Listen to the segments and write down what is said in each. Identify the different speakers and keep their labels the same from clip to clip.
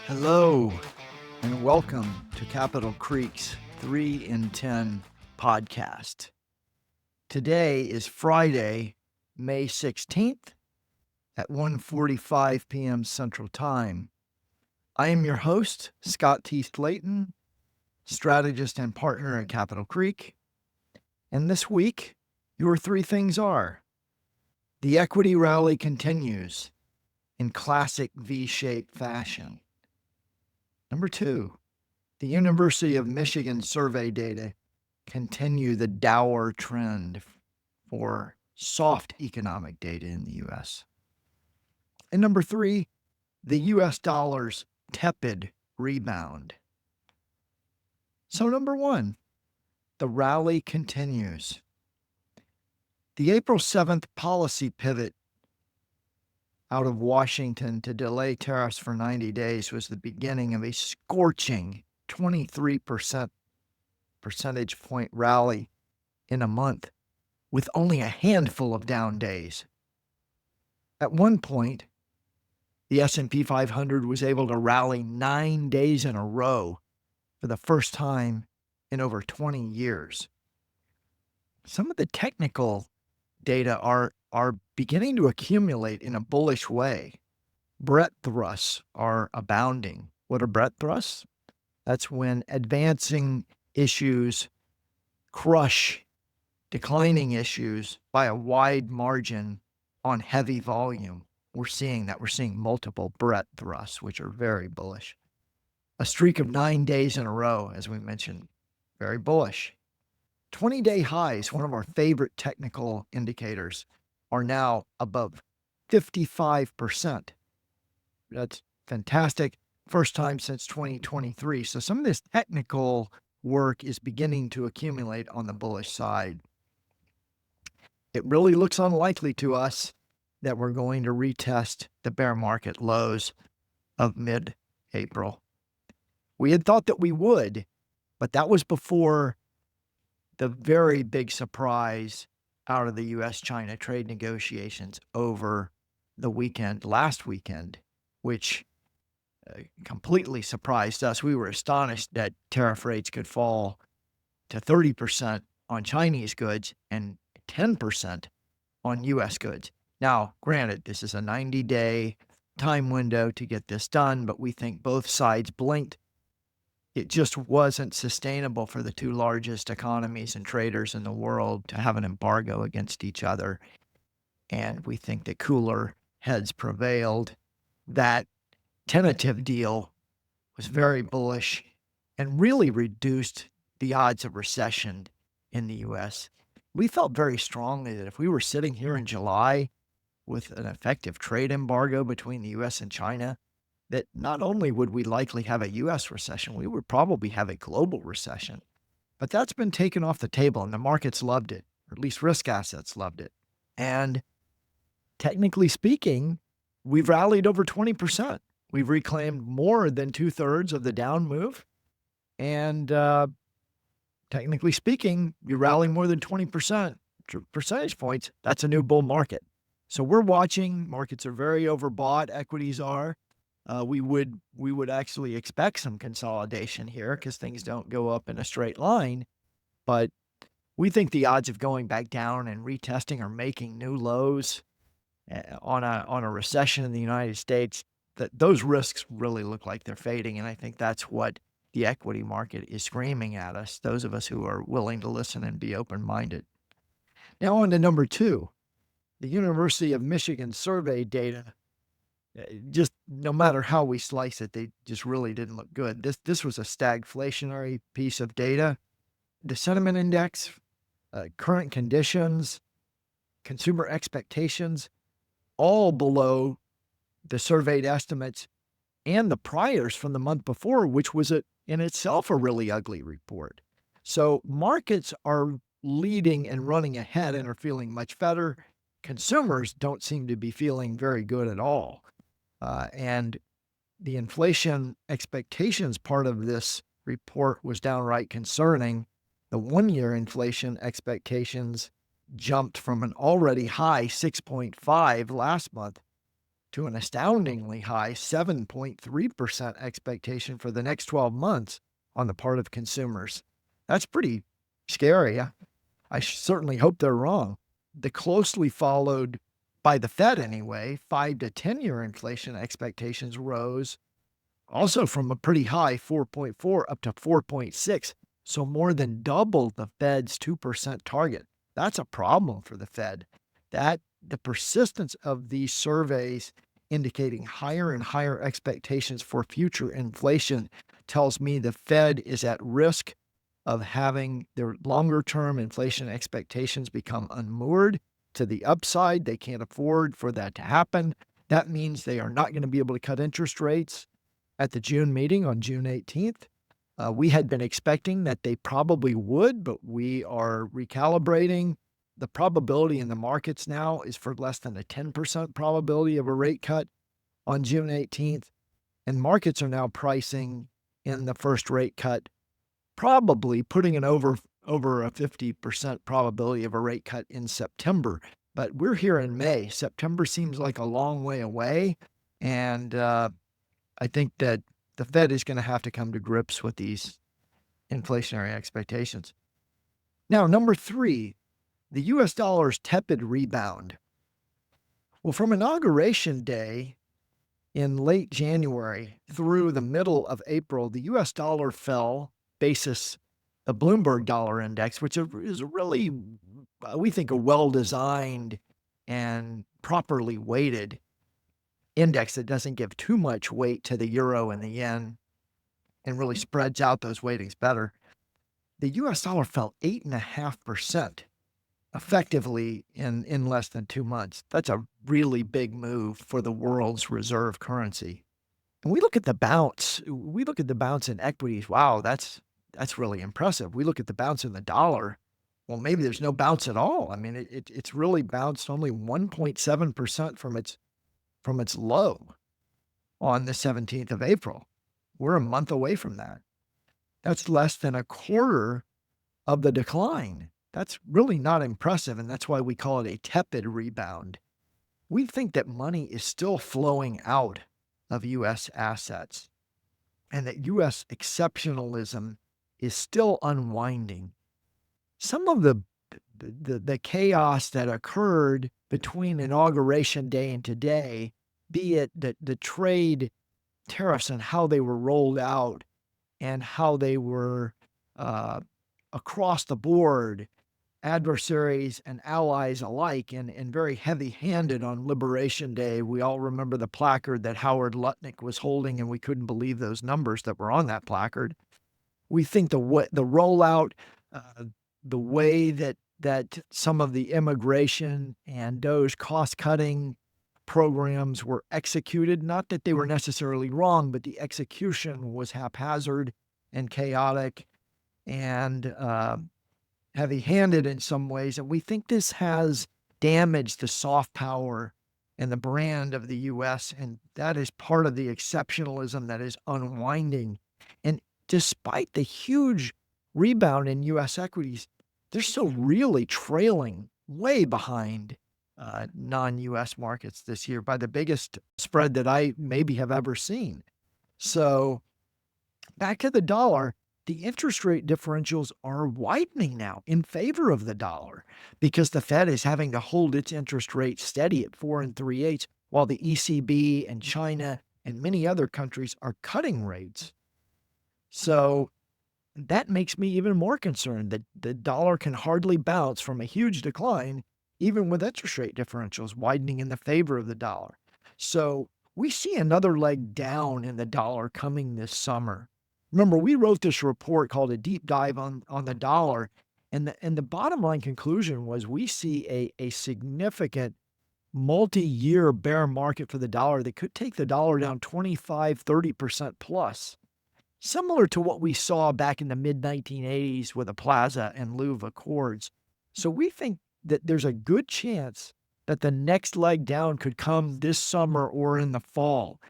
Speaker 1: Hello, and welcome to Capitol Creek's 3 in 10 podcast. Today is Friday, May 16th at 1:45 p.m. Central Time. I am your host, Scott T. Slayton, strategist and partner at Capitol Creek. And this week, your three things are: the equity rally continues in classic V-shaped fashion. Number two, the University of Michigan survey data continue the dour trend for soft economic data in the U.S. And number three, the U.S. dollar's tepid rebound. So number one, the rally continues. The April 7th policy pivot out of Washington to delay tariffs for 90 days was the beginning of a scorching 23% percentage point rally in a month with only a handful of down days. At one point, the S&P 500 was able to rally 9 days in a row for the first time in over 20 years. Some of the technical data are beginning to accumulate in a bullish way. Breadth thrusts are abounding. What are breadth thrusts? That's when advancing issues crush declining issues by a wide margin on heavy volume. We're seeing that. We're seeing multiple breadth thrusts, which are very bullish. A streak of 9 days in a row, as we mentioned, very bullish. 20-day highs, one of our favorite technical indicators, are now above 55%. That's fantastic. First time since 2023. So some of this technical work is beginning to accumulate on the bullish side. It really looks unlikely to us that we're going to retest the bear market lows of mid-April. We had thought that we would, but that was before the very big surprise out of the U.S.-China trade negotiations over the weekend, last weekend, which completely surprised us. We were astonished that tariff rates could fall to 30% on Chinese goods and 10% on U.S. goods. Now, granted, this is a 90-day time window to get this done, but we think both sides blinked. It just wasn't sustainable for the two largest economies and traders in the world to have an embargo against each other. And we think that cooler heads prevailed. That tentative deal was very bullish and really reduced the odds of recession in the U.S. We felt very strongly that if we were sitting here in July with an effective trade embargo between the U.S. and China, that not only would we likely have a U.S. recession, we would probably have a global recession. But that's been taken off the table, and the markets loved it, or at least risk assets loved it. And technically speaking, we've rallied over 20%. We've reclaimed more than 2/3 of the down move. And technically speaking, you rally more than 20% percentage points, that's a new bull market. So we're watching. Markets are very overbought. Equities are. We would actually expect some consolidation here because things don't go up in a straight line. But we think the odds of going back down and retesting or making new lows on a recession in the United States, that those risks really look like they're fading. And I think that's what the equity market is screaming at us, those of us who are willing to listen and be open-minded. Now on to number two, the University of Michigan survey data. Just no matter how we slice it, they just really didn't look good. This was a stagflationary piece of data. The sentiment index, current conditions, consumer expectations, all below the surveyed estimates and the priors from the month before, which was in itself a really ugly report. So markets are leading and running ahead and are feeling much better. Consumers don't seem to be feeling very good at all. And the inflation expectations part of this report was downright concerning. The one-year inflation expectations jumped from an already high 6.5 last month to an astoundingly high 7.3% expectation for the next 12 months on the part of consumers. That's pretty scary. I certainly hope they're wrong. The closely followed by the Fed anyway, 5 to 10-year inflation expectations rose also from a pretty high 4.4 up to 4.6, so more than double the Fed's 2% target. That's a problem for the Fed. That the persistence of these surveys indicating higher and higher expectations for future inflation tells me the Fed is at risk of having their longer-term inflation expectations become unmoored to the upside. They can't afford for that to happen. That means they are not going to be able to cut interest rates at the June meeting on June 18th. We had been expecting that they probably would, but we are recalibrating. The probability in the markets now is for less than a 10% probability of a rate cut on June 18th. And markets are now pricing in the first rate cut, probably putting it over a 50% probability of a rate cut in September. But we're here in May. September seems like a long way away. And I think that the Fed is going to have to come to grips with these inflationary expectations. Now, number 3, the U.S. dollar's tepid rebound. Well, from Inauguration Day in late January through the middle of April, the U.S. dollar fell basis the Bloomberg Dollar Index, which is really, we think, a well-designed and properly weighted index that doesn't give too much weight to the euro and the yen and really spreads out those weightings better. The U.S. dollar fell 8.5% effectively in less than 2 months. That's a really big move for the world's reserve currency. And we look at the bounce. We look at the bounce in equities. Wow, that's really impressive. We look at the bounce in the dollar. Well, maybe there's no bounce at all. I mean, it's really bounced only 1.7% from its low on the 17th of April. We're a month away from that. That's less than a quarter of the decline. That's really not impressive, and that's why we call it a tepid rebound. We think that money is still flowing out of U.S. assets and that U.S. exceptionalism is still unwinding. Some of the chaos that occurred between Inauguration Day and today, be it the trade tariffs and how they were rolled out and how they were across the board, adversaries and allies alike, and very heavy-handed on Liberation Day. We all remember the placard that Howard Lutnick was holding, and we couldn't believe those numbers that were on that placard. We think the rollout, the way that some of the immigration and those cost-cutting programs were executed, not that they were necessarily wrong, but the execution was haphazard and chaotic and heavy-handed in some ways. And we think this has damaged the soft power and the brand of the U.S., and that is part of the exceptionalism that is unwinding. And despite the huge rebound in U.S. equities, they're still really trailing way behind non-U.S. markets this year by the biggest spread that I maybe have ever seen. So back to the dollar, the interest rate differentials are widening now in favor of the dollar because the Fed is having to hold its interest rate steady at 4 3/8, while the ECB and China and many other countries are cutting rates. So that makes me even more concerned that the dollar can hardly bounce from a huge decline, even with interest rate differentials widening in the favor of the dollar. So we see another leg down in the dollar coming this summer. Remember, we wrote this report called A Deep Dive on the Dollar, and the bottom line conclusion was we see a significant multi-year bear market for the dollar that could take the dollar down 25-30% plus, similar to what we saw back in the mid-1980s with the Plaza and Louvre Accords. So we think that there's a good chance that the next leg down could come this summer or in the fall.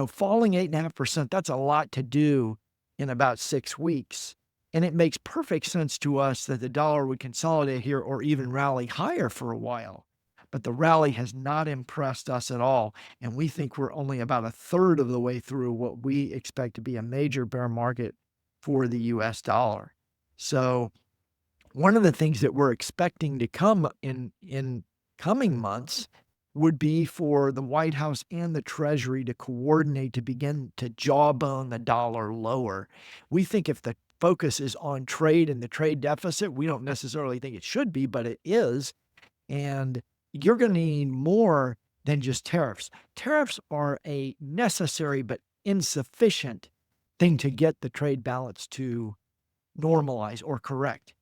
Speaker 1: Falling 8.5%, that's a lot to do in about 6 weeks. And it makes perfect sense to us that the dollar would consolidate here or even rally higher for a while. but the rally has not impressed us at all. And we think we're only about a third of the way through what we expect to be a major bear market for the US dollar. So one of the things that we're expecting to come in coming months would be for the White House and the Treasury to coordinate to begin to jawbone the dollar lower. We think if the focus is on trade and the trade deficit, we don't necessarily think it should be, but it is. And you're going to need more than just tariffs. Tariffs are a necessary but insufficient thing to get the trade balance to normalize or correct.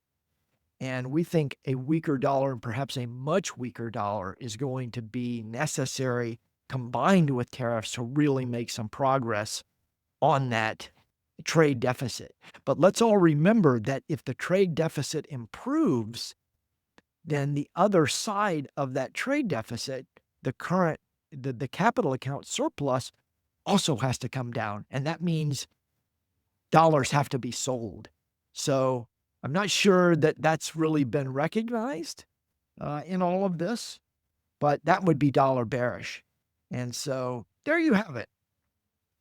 Speaker 1: And we think a weaker dollar, and perhaps a much weaker dollar, is going to be necessary combined with tariffs to really make some progress on that trade deficit. But let's all remember that if the trade deficit improves, then the other side of that trade deficit, the capital account surplus, also has to come down. And that means dollars have to be sold. So I'm not sure that that's really been recognized in all of this, but that would be dollar bearish. And so there you have it.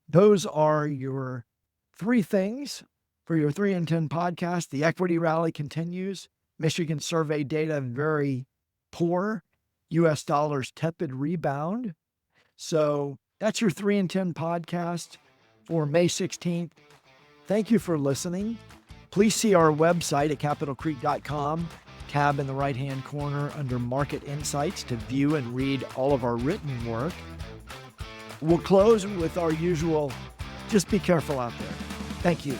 Speaker 1: Those are your three things for your 3 in 10 podcast. The equity rally continues. Michigan survey data very poor. US dollar's tepid rebound. So that's your 3 in 10 podcast for May 16th. Thank you for listening. Please see our website at capitalcreek.com, tab in the right-hand corner under Market Insights to view and read all of our written work. We'll close with our usual, just be careful out there. Thank you.